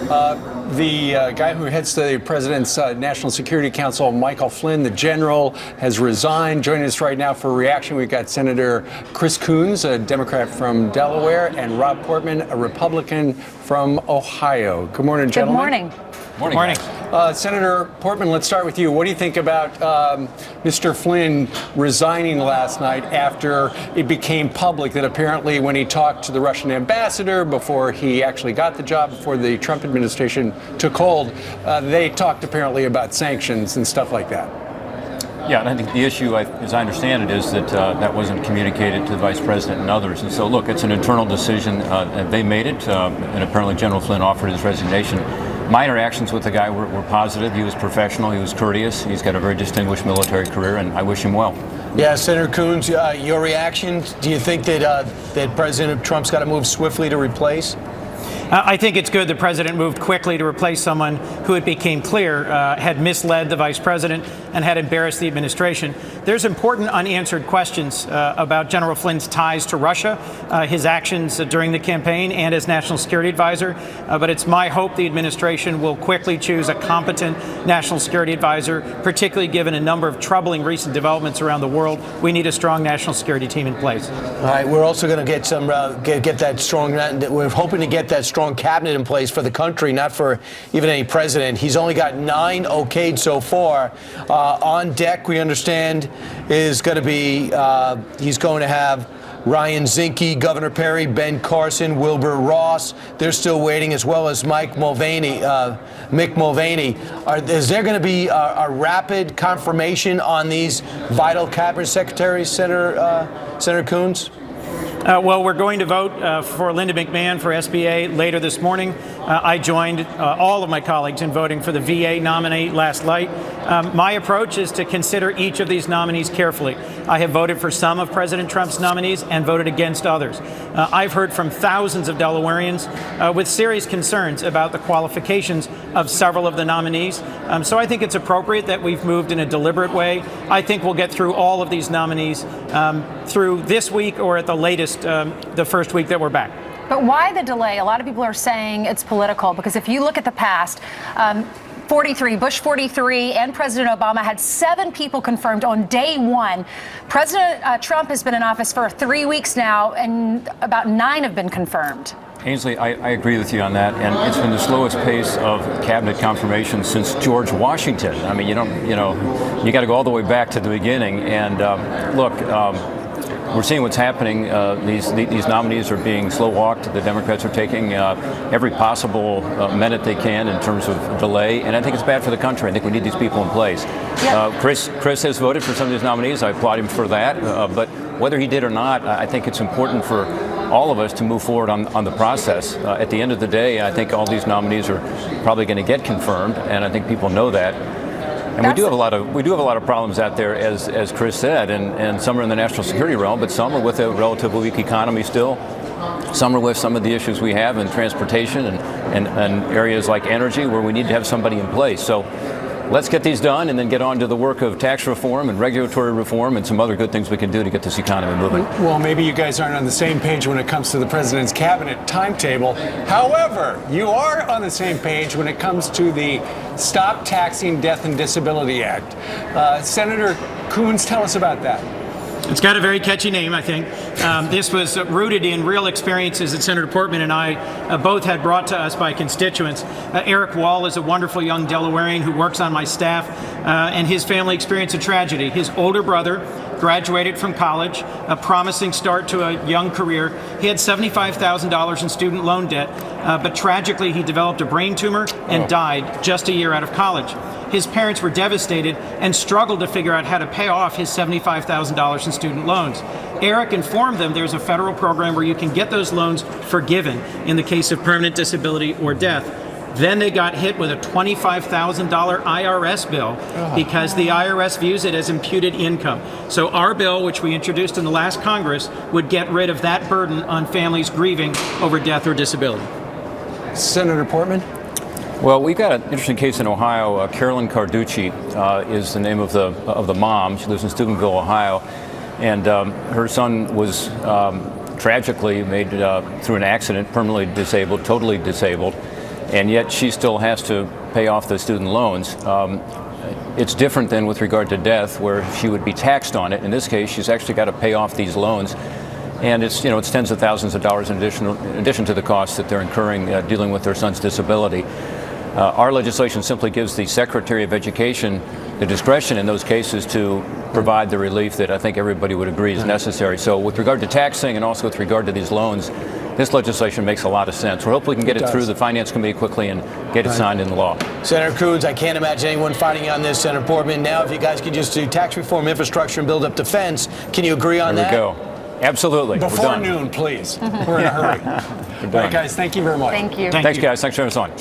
The guy who heads the president's National Security Council, Michael Flynn, the general, has resigned. Joining us right now for a reaction, we've got Senator Chris Coons, a Democrat from Delaware, and Rob Portman, a Republican from Ohio. Good morning, gentlemen. Good morning. Morning. Senator Portman, let's start with you. What do you think about Mr. Flynn resigning last night after it became public that apparently when he talked to the Russian ambassador before he actually got the job, before the Trump administration took hold, they talked apparently about sanctions and stuff like that? Yeah, and I think the issue, as I understand it, is that that wasn't communicated to the vice president and others. And so, look, it's an internal decision. And they made it, and apparently General Flynn offered his resignation. My interactions with the guy were positive. He was professional. He was courteous. He's got a very distinguished military career, and I wish him well. Yeah, Senator Coons, your reaction? Do you think that that President Trump's got to move swiftly to replace? I think it's good the president moved quickly to replace someone who, it became clear, had misled the vice president and had embarrassed the administration. There's important unanswered questions about General Flynn's ties to Russia, his actions during the campaign and as national security advisor. But it's my hope the administration will quickly choose a competent national security advisor, particularly given a number of troubling recent developments around the world. We need a strong national security team in place. All right, we're also going to get some get that strong. We're hoping to get that strong cabinet in place for the country, not for even any president. He's only got 9 okayed so far. On deck, we understand, is going to be he's going to have Ryan Zinke, Governor Perry, Ben Carson, Wilbur Ross. They're still waiting, as well as Mick Mulvaney. Is there going to be a rapid confirmation on these vital cabinet secretaries, Senator Coons? Well, we're going to vote for Linda McMahon for SBA later this morning. I joined all of my colleagues in voting for the VA nominee last night. My approach is to consider each of these nominees carefully. I have voted for some of President Trump's nominees and voted against others. I've heard from thousands of Delawareans with serious concerns about the qualifications of several of the nominees. So I think it's appropriate that we've moved in a deliberate way. I think we'll get through all of these nominees through this week, or at the latest the first week that we're back. But why the delay? A lot of people are saying it's political, because if you look at the past, Bush 43 and President Obama had 7 people confirmed on day one. President Trump has been in office for 3 weeks now, and about 9 have been confirmed. Ainsley, I agree with you on that, and it's been the slowest pace of cabinet confirmation since George Washington. I mean, you got to go all the way back to the beginning. And look, we're seeing what's happening. These nominees are being slow-walked. The Democrats are taking every possible minute they can in terms of delay, and I think it's bad for the country. I think we need these people in place. Yep. Chris has voted for some of these nominees. I applaud him for that. But whether he did or not, I think it's important for all of us to move forward on the process. At the end of the day, I think all these nominees are probably going to get confirmed, and I think people know that. And we do have a lot of problems out there, as Chris said, and some are in the national security realm, but some are with a relatively weak economy still. Some are with some of the issues we have in transportation and areas like energy, where we need to have somebody in place. So let's get these done and then get on to the work of tax reform and regulatory reform and some other good things we can do to get this economy moving. Well, maybe you guys aren't on the same page when it comes to the president's cabinet timetable. However, you are on the same page when it comes to the Stop Taxing Death and Disability Act. Senator Coons, tell us about that. It's got a very catchy name, I think. This was rooted in real experiences that Senator Portman and I both had brought to us by constituents. Eric Wall is a wonderful young Delawarean who works on my staff, and his family experienced a tragedy. His older brother graduated from college, a promising start to a young career. He had $75,000 in student loan debt, but tragically he developed a brain tumor and died just a year out of college. His parents were devastated and struggled to figure out how to pay off his $75,000 in student loans. Eric informed them there's a federal program where you can get those loans forgiven in the case of permanent disability or death. Then they got hit with a $25,000 IRS bill because the IRS views it as imputed income. So our bill, which we introduced in the last Congress, would get rid of that burden on families grieving over death or disability. Senator Portman? Well, we've got an interesting case in Ohio. Carolyn Carducci is the name of the mom. She lives in Steubenville, Ohio, and her son was tragically made through an accident permanently disabled, totally disabled. and yet she still has to pay off the student loans. It's different than with regard to death, where she would be taxed on it. In this case, she's actually got to pay off these loans, and it's tens of thousands of dollars in addition to the costs that they're incurring dealing with their son's disability. Our legislation simply gives the Secretary of Education the discretion in those cases to provide the relief that I think everybody would agree is necessary. So with regard to taxing and also with regard to these loans, this legislation makes a lot of sense. We hope we can get it through the Finance Committee quickly and get it signed into law. Senator Coons, I can't imagine anyone fighting on this. Senator Portman, now if you guys could just do tax reform, infrastructure, and build up defense, can you agree on that? There we go. Absolutely. Before noon, please. We're in a hurry. All right, guys, thank you very much. Thank you. Thanks, guys. Thanks for having us on.